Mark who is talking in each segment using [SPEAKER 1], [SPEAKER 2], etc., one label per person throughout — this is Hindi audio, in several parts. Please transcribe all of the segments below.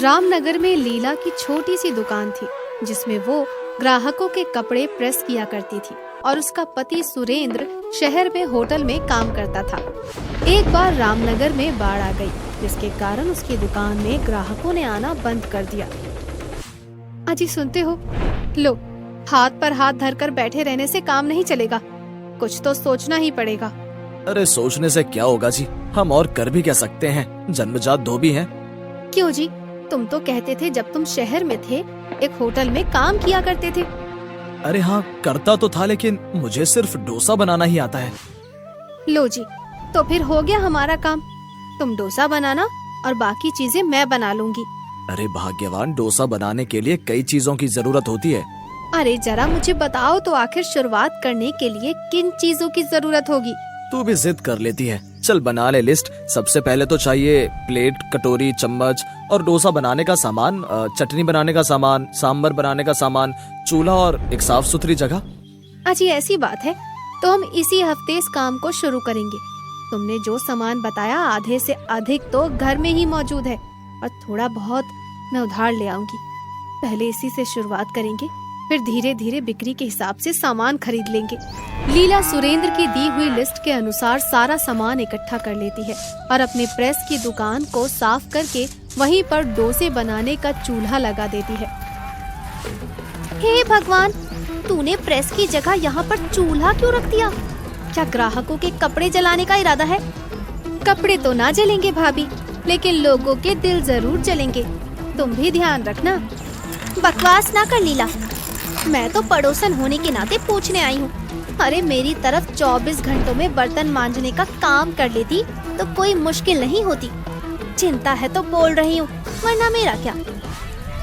[SPEAKER 1] रामनगर में लीला की छोटी सी दुकान थी जिसमें वो ग्राहकों के कपड़े प्रेस किया करती थी और उसका पति सुरेंद्र शहर में होटल में काम करता था। एक बार रामनगर में बाढ़ आ गई जिसके कारण उसकी दुकान में ग्राहकों ने आना बंद कर दिया। अजी सुनते हो? लो, हाथ पर हाथ धरकर बैठे रहने से काम नहीं चलेगा, कुछ तो सोचना ही पड़ेगा।
[SPEAKER 2] अरे सोचने से क्या होगा जी, हम और कर भी क्या सकते हैं, जन्मजात धोबी हैं।
[SPEAKER 1] क्यों जी, तुम तो कहते थे जब तुम शहर में थे एक होटल में काम किया करते थे।
[SPEAKER 2] अरे हाँ करता तो था, लेकिन मुझे सिर्फ डोसा बनाना ही आता है।
[SPEAKER 1] लो जी, तो फिर हो गया हमारा काम। तुम डोसा बनाना और बाकी चीजें मैं बना लूंगी।
[SPEAKER 2] अरे भाग्यवान, डोसा बनाने के लिए कई चीजों की जरूरत होती है।
[SPEAKER 1] अरे जरा मुझे बताओ तो आखिर शुरुआत करने के लिए किन चीजों की जरूरत होगी?
[SPEAKER 2] तू भी जिद कर लेती है। चल बना ले लिस्ट। सबसे पहले तो चाहिए प्लेट, कटोरी, चम्मच और डोसा बनाने का सामान, चटनी बनाने का सामान, सांबर बनाने का सामान, चूल्हा और एक साफ सुथरी जगह।
[SPEAKER 1] अजी ऐसी बात है तो हम इसी हफ्ते इस काम को शुरू करेंगे। तुमने जो सामान बताया आधे से अधिक तो घर में ही मौजूद है और थोड़ा बहुत मैं उधार ले आऊंगी। पहले इसी से शुरुआत करेंगे, फिर धीरे धीरे बिक्री के हिसाब से सामान खरीद लेंगे। लीला सुरेंद्र की दी हुई लिस्ट के अनुसार सारा सामान इकट्ठा कर लेती है और अपने प्रेस की दुकान को साफ करके वहीं पर डोसे बनाने का चूल्हा लगा देती है। हे भगवान, तूने प्रेस की जगह यहाँ पर चूल्हा क्यों रख दिया? क्या ग्राहकों के कपड़े जलाने का इरादा है? कपड़े तो ना जलेंगे भाभी, लेकिन लोगों के दिल जरूर जलेंगे, तुम भी ध्यान रखना। बकवास ना कर लीला, मैं तो पड़ोसन होने के नाते पूछने आई हूँ। अरे मेरी तरफ 24 घंटों में बर्तन मांजने का काम कर लेती तो कोई मुश्किल नहीं होती। चिंता है तो बोल रही हूँ, वरना मेरा क्या।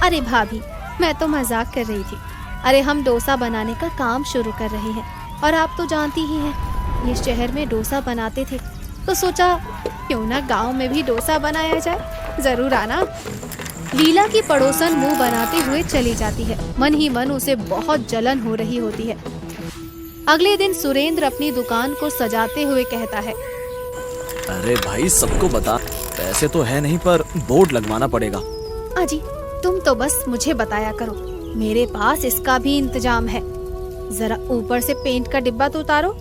[SPEAKER 1] अरे भाभी, मैं तो मजाक कर रही थी। अरे हम डोसा बनाने का काम शुरू कर रहे हैं और आप तो जानती ही हैं, ये शहर में डोसा बनाते थे तो सोचा क्यों ना गांव में भी डोसा बनाया जाए। जरूर आना। लीला की पड़ोसन मुंह बनाते हुए चली जाती है। मन ही मन उसे बहुत जलन हो रही होती है। अगले दिन सुरेंद्र अपनी दुकान को सजाते हुए कहता है,
[SPEAKER 2] अरे भाई सबको बता, पैसे तो है नहीं पर बोर्ड लगवाना पड़ेगा।
[SPEAKER 1] अजी तुम तो बस मुझे बताया करो, मेरे पास इसका भी इंतजाम है। जरा ऊपर से पेंट का डिब्बा तो उतारो।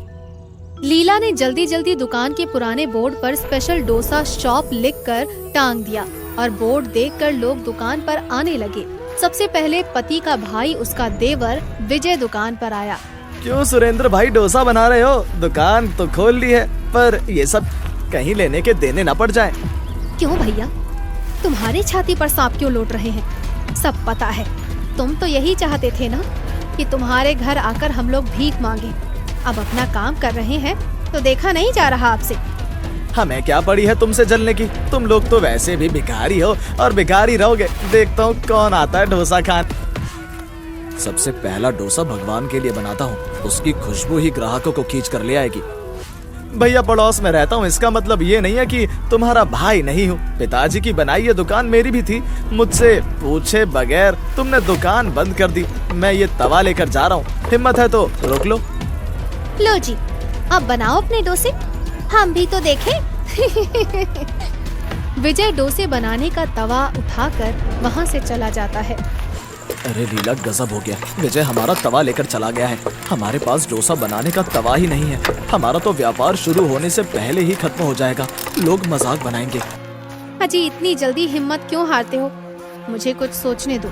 [SPEAKER 1] लीला ने जल्दी जल्दी दुकान के पुराने बोर्ड पर स्पेशल डोसा शॉप लिखकर टांग दिया और बोर्ड देखकर लोग दुकान पर आने लगे। सबसे पहले पति का भाई, उसका देवर विजय दुकान पर आया।
[SPEAKER 2] क्यों सुरेंद्र भाई, डोसा बना रहे हो? दुकान तो खोल ली है, पर ये सब कहीं लेने के देने ना पड़ जाए।
[SPEAKER 1] क्यों भैया, तुम्हारी छाती पर सांप क्यों लौट रहे हैं? सब पता है, तुम तो यही चाहते थे ना कि तुम्हारे घर आकर हम लोग भीख मांगे। अब अपना काम कर रहे हैं तो देखा नहीं जा रहा आपसे।
[SPEAKER 2] हमें क्या पड़ी है तुमसे जलने की? तुम लोग तो वैसे भी भिखारी हो और भिखारी रहोगे। देखता हूँ कौन आता है डोसा खाने। सबसे पहला डोसा भगवान के लिए बनाता हूँ, उसकी खुशबू ही ग्राहकों को खींच कर ले आएगी। भैया पड़ोस में रहता हूँ, इसका मतलब ये नहीं है कि तुम्हारा भाई नहीं हूँ। पिताजी की बनाई ये दुकान मेरी भी थी, मुझसे पूछे बगैर तुमने दुकान बंद कर दी। मैं ये तवा लेकर जा रहा हूँ, हिम्मत है तो रोक लो।
[SPEAKER 1] लो जी, अब बनाओ अपने डोसे, हम भी तो देखें। विजय डोसे बनाने का तवा उठाकर वहाँ से चला जाता है।
[SPEAKER 2] अरे लीला, गजब हो गया, विजय हमारा तवा लेकर चला गया है। हमारे पास डोसा बनाने का तवा ही नहीं है। हमारा तो व्यापार शुरू होने से पहले ही खत्म हो जाएगा, लोग मजाक बनाएंगे।
[SPEAKER 1] अजी इतनी जल्दी हिम्मत क्यों हारते हो? मुझे कुछ सोचने दो।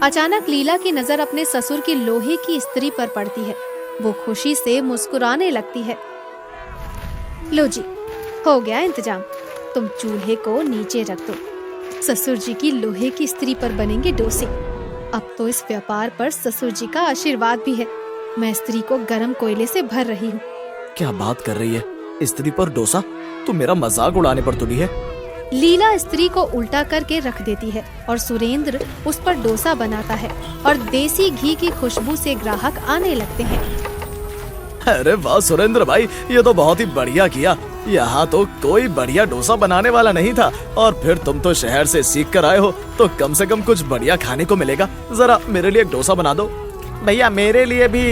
[SPEAKER 1] अचानक लीला की नजर अपने ससुर की लोहे की इस्त्री पर पड़ती है। वो खुशी से मुस्कुराने लगती है। लो जी, हो गया इंतजाम, तुम चूल्हे को नीचे रख दो। ससुर जी की लोहे की इस्त्री पर बनेंगे डोसे। अब तो इस व्यापार पर ससुर जी का आशीर्वाद भी है। मैं इस्त्री को गरम कोयले से भर रही हूँ।
[SPEAKER 2] क्या बात कर रही है? इस्त्री पर डोसा? तुम मेरा मजाक उड़ाने पर तुली है।
[SPEAKER 1] लीला इस्त्री को उल्टा करके रख देती है और सुरेंद्र उस पर डोसा बनाता है और देसी घी की खुशबू से ग्राहक आने लगते हैं।
[SPEAKER 2] अरे वाह सुरेंद्र भाई, ये तो बहुत ही बढ़िया किया। यहाँ तो कोई बढ़िया डोसा बनाने वाला नहीं था और फिर तुम तो शहर से सीख कर आए हो, तो कम से कम कुछ बढ़िया खाने को मिलेगा। जरा मेरे लिए एक डोसा बना दो। भैया मेरे लिए भी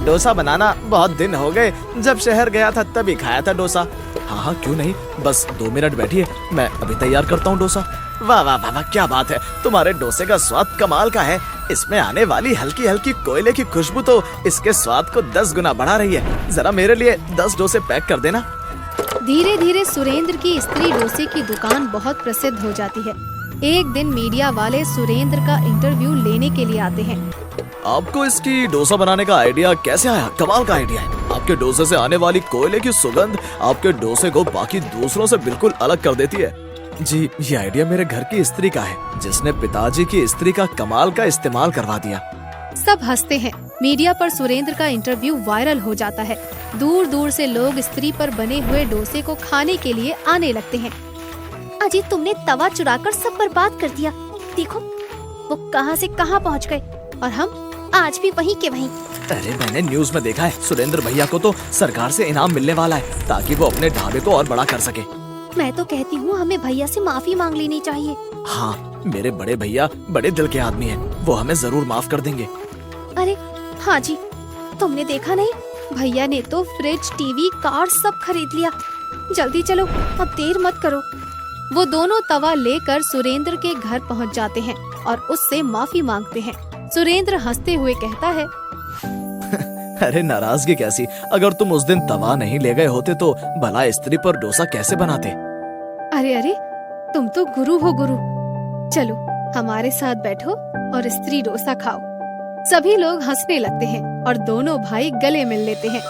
[SPEAKER 2] डोसा बनाना, बहुत दिन हो गए, जब शहर गया था तभी खाया था डोसा। हाँ हाँ क्यों नहीं, बस 2 मिनट बैठिए, मैं अभी तैयार करता हूँ डोसा। वाह वाह वाह वाह, क्या बात है, तुम्हारे डोसे का स्वाद कमाल का है। इसमें आने वाली हल्की हल्की कोयले की खुशबू तो इसके स्वाद को 10 गुना बढ़ा रही है। जरा मेरे लिए 10 डोसे पैक कर देना।
[SPEAKER 1] धीरे धीरे सुरेंद्र की स्त्री डोसे की दुकान बहुत प्रसिद्ध हो जाती है। एक दिन मीडिया वाले सुरेंद्र का इंटरव्यू लेने के लिए आते हैं।
[SPEAKER 2] आपको इसकी डोसा बनाने का आइडिया कैसे आया? कमाल का आइडिया है। आपके डोसे से आने वाली कोयले की सुगंध आपके डोसे को बाकी दूसरों से बिल्कुल अलग कर देती है। जी, ये आइडिया मेरे घर की स्त्री का है, जिसने पिताजी की स्त्री का कमाल का इस्तेमाल करवा दिया।
[SPEAKER 1] सब हंसते हैं। मीडिया पर सुरेंद्र का इंटरव्यू वायरल हो जाता है। दूर दूर से लोग स्त्री पर बने हुए डोसे को खाने के लिए आने लगते हैं। अजी, तुमने तवा चुराकर सब बर्बाद कर दिया। देखो वो कहां से कहां पहुंच गए और हम आज भी वहीं के वहीं।
[SPEAKER 2] अरे मैंने न्यूज में देखा है, सुरेंद्र भैया को तो सरकार से इनाम मिलने वाला है ताकि वो अपने ढाबे को और बड़ा कर सके।
[SPEAKER 1] मैं तो कहती हूँ हमें भैया से माफी मांग लेनी चाहिए।
[SPEAKER 2] हाँ, मेरे बड़े भैया बड़े दिल के आदमी हैं, वो हमें जरूर माफ कर देंगे।
[SPEAKER 1] अरे हाँ जी, तुमने देखा नहीं, भैया ने तो फ्रिज, टीवी, कार सब खरीद लिया। जल्दी चलो, अब देर मत करो। वो दोनों तवा लेकर सुरेंद्र के घर पहुंच जाते हैं और उससे माफी मांगते हैं। सुरेंद्र हंसते हुए कहता है,
[SPEAKER 2] अरे नाराजगी कैसी, अगर तुम उस दिन तवा नहीं ले गए होते तो भला स्त्री पर डोसा कैसे बनाते?
[SPEAKER 1] अरे अरे, तुम तो गुरु हो गुरु। चलो हमारे साथ बैठो और स्त्री डोसा खाओ। सभी लोग हंसने लगते हैं और दोनों भाई गले मिल लेते हैं।